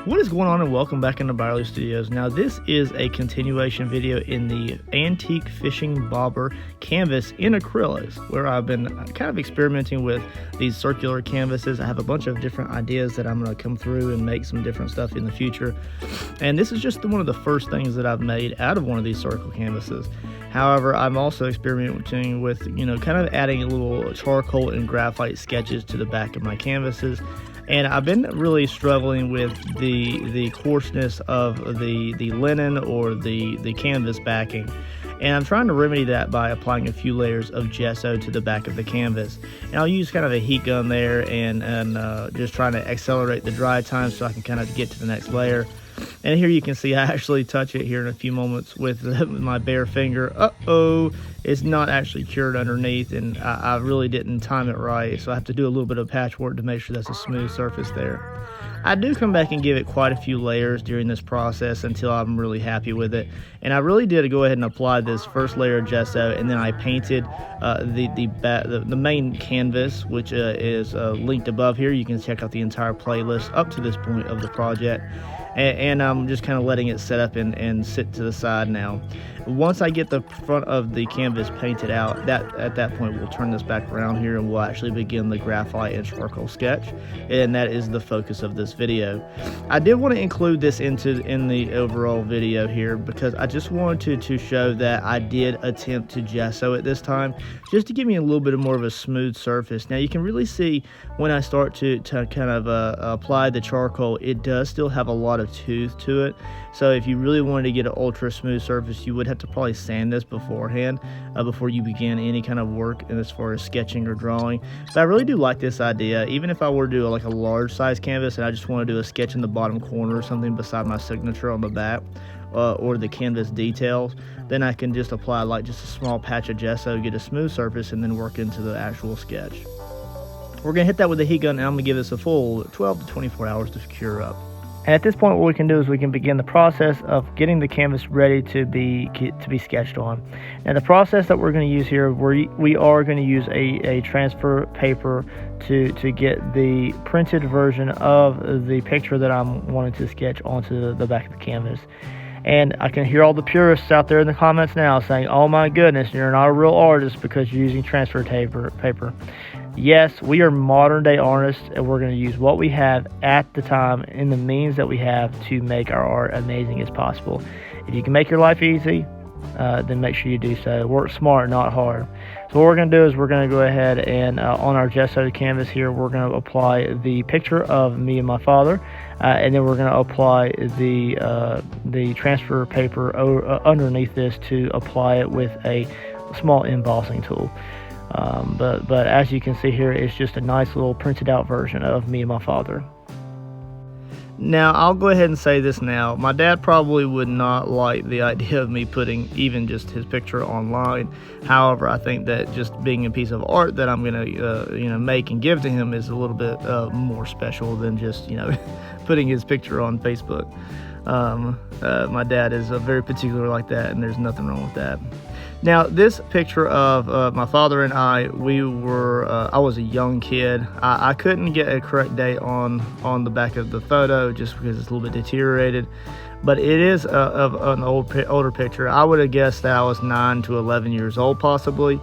What is going on, and welcome back into Byerly Studios. Now this is a continuation video in the antique fishing bobber canvas in acrylics, where I've been kind of experimenting with these circular canvases. I have a bunch of different ideas that I'm going to come through and make some different stuff in the future, and this is just one of the first things that I've made out of one of these circle canvases. However, I'm also experimenting with, kind of adding a little charcoal and graphite sketches to the back of my canvases. And I've been really struggling with the coarseness of the linen or the canvas backing. And I'm trying to remedy that by applying a few layers of gesso to the back of the canvas. And I'll use kind of a heat gun there and just trying to accelerate the dry time so I can kind of get to the next layer. And here you can see I actually touch it here in a few moments with my bare finger. It's not actually cured underneath, and I really didn't time it right, so I have to do a little bit of patchwork to make sure that's a smooth surface there. I do come back and give it quite a few layers during this process until I'm really happy with it. And I really did go ahead and apply this first layer of gesso, and then I painted the main canvas, which is linked above here. You can check out the entire playlist up to this point of the project. And I'm just kind of letting it set up and sit to the side now. Once I get the front of the canvas painted out, at that point we'll turn this back around here and we'll actually begin the graphite and charcoal sketch, and that is the focus of this video. I did want to include this in the overall video here because I just wanted to show that I did attempt to gesso it this time, just to give me a little bit more of a smooth surface. Now you can really see when I start to kind of apply the charcoal, it does still have a lot of tooth to it. So if you really wanted to get an ultra smooth surface, you would have to probably sand this beforehand before you begin any kind of work as far as sketching or drawing. But I really do like this idea. Even if I were to do like a large size canvas and I just want to do a sketch in the bottom corner or something beside my signature on the back, or the canvas details, then I can just apply like just a small patch of gesso, get a smooth surface, and then work into the actual sketch. We're going to hit that with a heat gun, and I'm going to give this a full 12 to 24 hours to cure up. And at this point, what we can do is we can begin the process of getting the canvas ready to be sketched on. Now the process that we're going to use here, we are going to use a transfer paper to get the printed version of the picture that I'm wanting to sketch onto the back of the canvas. And I can hear all the purists out there in the comments now saying, oh my goodness, you're not a real artist because you're using transfer paper. Yes, we are modern day artists, and we're going to use what we have at the time and the means that we have to make our art amazing as possible. If you can make your life easy, then make sure you do so. Work smart, not hard. So what we're going to do is we're going to go ahead and on our gesso canvas here, we're going to apply the picture of me and my father, and then we're going to apply the transfer paper underneath this to apply it with a small embossing tool. But as you can see here, it's just a nice little printed out version of me and my father. Now, I'll go ahead and say this now. My dad probably would not like the idea of me putting even just his picture online. However, I think that just being a piece of art that I'm going to make and give to him is a little bit more special than just, putting his picture on Facebook. My dad is very particular like that, and there's nothing wrong with that. Now, this picture of my father and I was a young kid. I couldn't get a correct date on the back of the photo just because it's a little bit deteriorated, but it is of an older picture. I would have guessed that I was 9 to 11 years old possibly,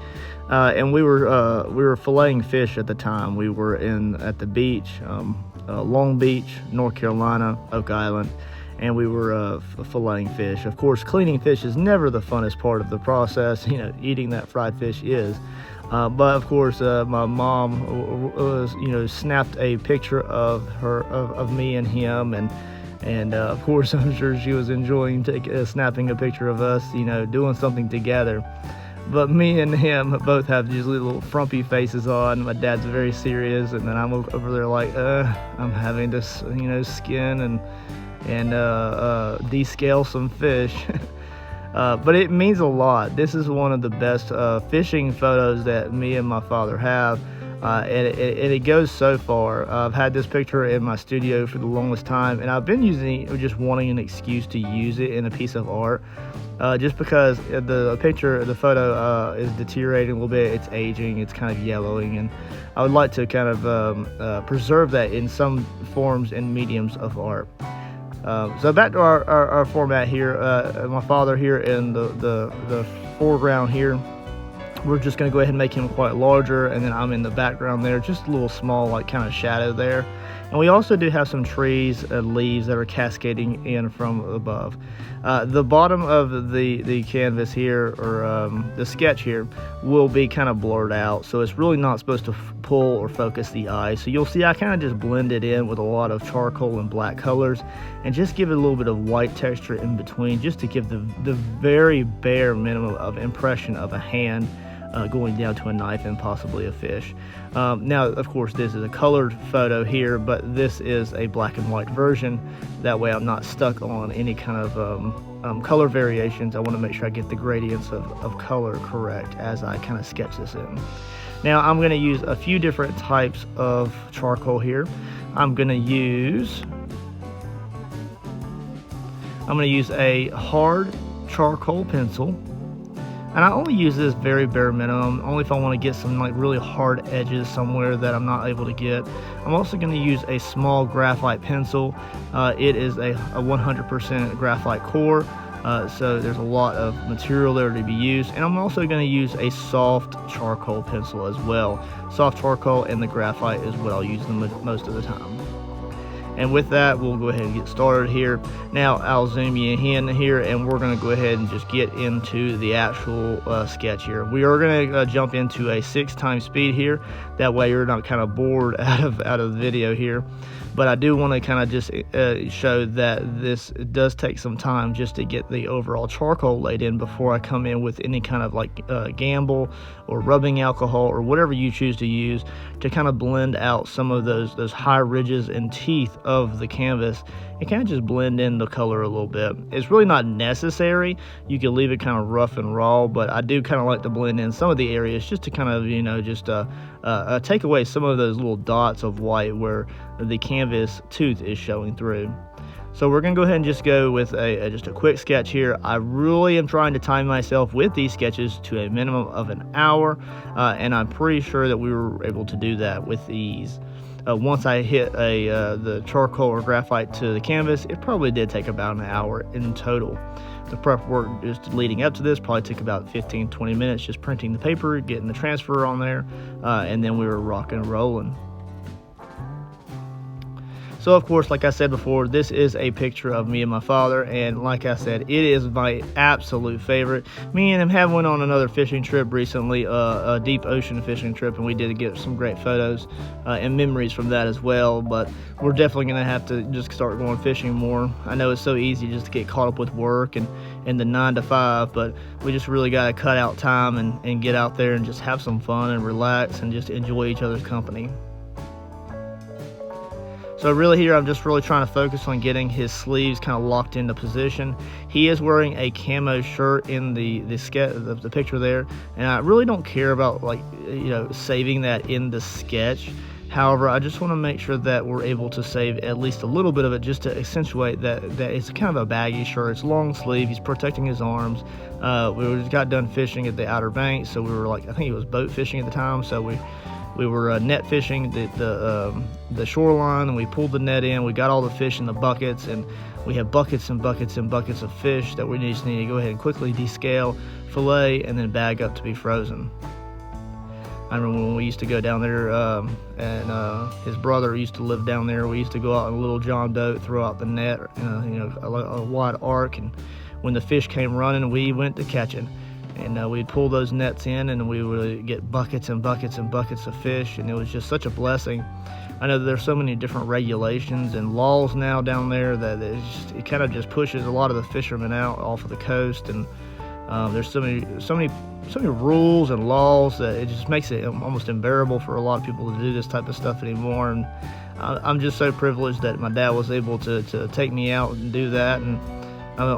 and we were filleting fish at the time. We were at the beach, Long Beach, North Carolina, Oak Island. And we were filleting fish. Of course, cleaning fish is never the funnest part of the process. Eating that fried fish is. But of course, my mom snapped a picture of me and him, and of course, I'm sure she was enjoying snapping a picture of us, doing something together. But me and him both have these little frumpy faces on. My dad's very serious, and then I'm over there like, I'm having to, skin and descale some fish. But it means a lot. This is one of the best fishing photos that me and my father have, and it goes so far. I've had this picture in my studio for the longest time, and I've been using it, just wanting an excuse to use it in a piece of art, just because the photo is deteriorating a little bit. It's aging, it's kind of yellowing, and I would like to kind of preserve that in some forms and mediums of art. So back to our format here. My father here in the foreground here. We're just going to go ahead and make him quite larger, and then I'm in the background there, just a little small, like kind of shadow there. And we also do have some trees and leaves that are cascading in from above. The bottom of the canvas here, or the sketch here, will be kind of blurred out, so it's really not supposed to pull or focus the eye. So you'll see I kind of just blend it in with a lot of charcoal and black colors, and just give it a little bit of white texture in between, just to give the very bare minimum of impression of a hand going down to a knife and possibly a fish. Now, of course, this is a colored photo here, but this is a black and white version. That way I'm not stuck on any kind of color variations. I want to make sure I get the gradients of color correct as I kind of sketch this in. Now, I'm going to use a few different types of charcoal here. I'm going to use a hard charcoal pencil. And I only use this very bare minimum, only if I want to get some like really hard edges somewhere that I'm not able to get. I'm also going to use a small graphite pencil. It is a 100% graphite core, so there's a lot of material there to be used. And I'm also going to use a soft charcoal pencil as well. Soft charcoal and the graphite is what I'll use most of the time. And with that, we'll go ahead and get started here. Now, I'll zoom you in here, and we're going to go ahead and just get into the actual sketch here. We are going to jump into a 6x speed here. That way you're not kind of bored out of the video here. But I do want to kind of just show that this does take some time just to get the overall charcoal laid in before I come in with any kind of like gamble or rubbing alcohol or whatever you choose to use to kind of blend out some of those high ridges and teeth of the canvas and kind of just blend in the color a little bit. It's really not necessary. You can leave it kind of rough and raw, but I do kind of like to blend in some of the areas just to kind of, you know, just take away some of those little dots of white where the canvas tooth is showing through. So we're going to go ahead and just go with just a quick sketch here. I really am trying to time myself with these sketches to a minimum of an hour, and I'm pretty sure that we were able to do that with ease. Once I hit the charcoal or graphite to the canvas, it probably did take about an hour in total. The prep work just leading up to this probably took about 15-20 minutes, just printing the paper, getting the transfer on there, and then we were rocking and rolling. So of course, like I said before, this is a picture of me and my father, and like I said, it is my absolute favorite. Me and him went on another fishing trip recently, a deep ocean fishing trip, and we did get some great photos and memories from that as well. But we're definitely gonna have to just start going fishing more. I know it's so easy just to get caught up with work and the 9 to 5, but we just really got to cut out time and get out there and just have some fun and relax and just enjoy each other's company. So really here, I'm just really trying to focus on getting his sleeves kind of locked into position. He is wearing a camo shirt in the sketch, the picture there, and I really don't care about, like, you know, saving that in the sketch. However, I just want to make sure that we're able to save at least a little bit of it just to accentuate that it's kind of a baggy shirt. It's long sleeve. He's protecting his arms. We just got done fishing at the Outer Banks, so we were like, I think it was boat fishing at the time, so we were net fishing the shoreline, and we pulled the net in. We got all the fish in the buckets, and we have buckets and buckets and buckets of fish that we just need to go ahead and quickly descale, fillet, and then bag up to be frozen. I remember when we used to go down there, and his brother used to live down there. We used to go out in a little John boat, throw out the net, a wide arc, and when the fish came running, we went to catching. And we'd pull those nets in, and we would get buckets and buckets and buckets of fish, and it was just such a blessing. I know that there's so many different regulations and laws now down there that it kind of just pushes a lot of the fishermen out off of the coast, and there's so many rules and laws that it just makes it almost unbearable for a lot of people to do this type of stuff anymore. And I'm just so privileged that my dad was able to take me out and do that. And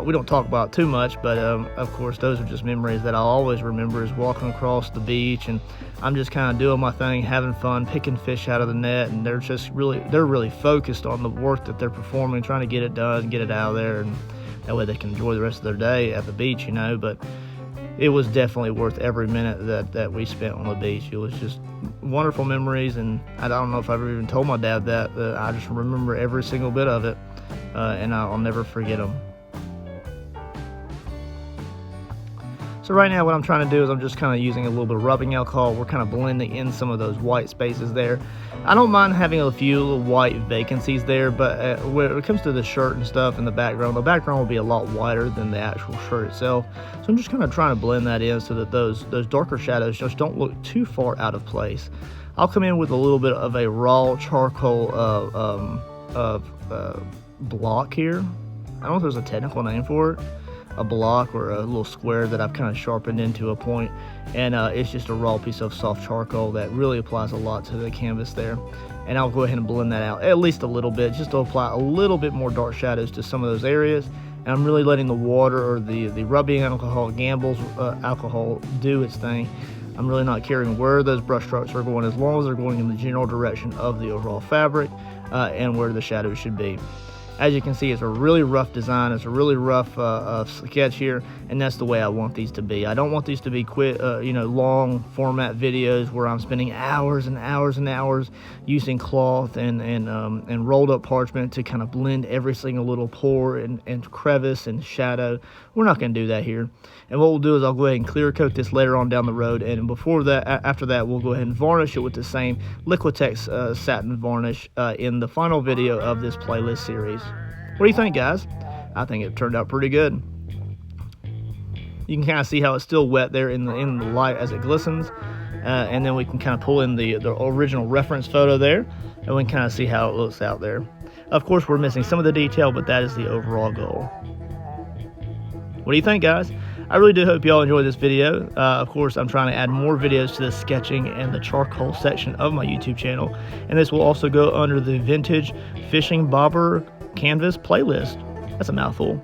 we don't talk about it too much, but of course those are just memories that I'll always remember, is walking across the beach, and I'm just kind of doing my thing, having fun, picking fish out of the net, and they're really focused on the work that they're performing, trying to get it done, get it out of there, and that way they can enjoy the rest of their day at the beach, you know. But it was definitely worth every minute that we spent on the beach. It was just wonderful memories, and I don't know if I've ever even told my dad that, but I just remember every single bit of it, and I'll never forget them. So right now what I'm trying to do is I'm just kind of using a little bit of rubbing alcohol. We're kind of blending in some of those white spaces there. I don't mind having a few little white vacancies there, but when it comes to the shirt and stuff in the background will be a lot whiter than the actual shirt itself. So I'm just kind of trying to blend that in so that those darker shadows just don't look too far out of place. I'll come in with a little bit of a raw charcoal block here. I don't know if there's a technical name for it. A block or a little square that I've kind of sharpened into a point, and it's just a raw piece of soft charcoal that really applies a lot to the canvas there. And I'll go ahead and blend that out at least a little bit, just to apply a little bit more dark shadows to some of those areas. And I'm really letting the water or the rubbing alcohol, Gamble's alcohol, do its thing. I'm really not caring where those brush strokes are going, as long as they're going in the general direction of the overall fabric and where the shadows should be. As you can see, it's a really rough design. It's a really rough sketch here, and that's the way I want these to be. I don't want these to be long format videos where I'm spending hours and hours and hours using cloth and rolled up parchment to kind of blend every single little pore and crevice and shadow. We're not going to do that here. And what we'll do is I'll go ahead and clear coat this later on down the road, and after that, we'll go ahead and varnish it with the same Liquitex Satin Varnish in the final video of this playlist series. What do you think, guys? I think it turned out pretty good. You can kind of see how it's still wet there in the light as it glistens, and then we can kind of pull in the original reference photo there, and we can kind of see how it looks out there. Of course, we're missing some of the detail, but that is the overall goal. What do you think, guys? I really do hope y'all enjoyed this video. Of course, I'm trying to add more videos to the sketching and the charcoal section of my YouTube channel, and this will also go under the vintage fishing bobber canvas playlist. That's a mouthful.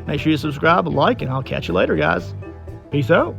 Make sure you subscribe, like, and I'll catch you later, guys. Peace out.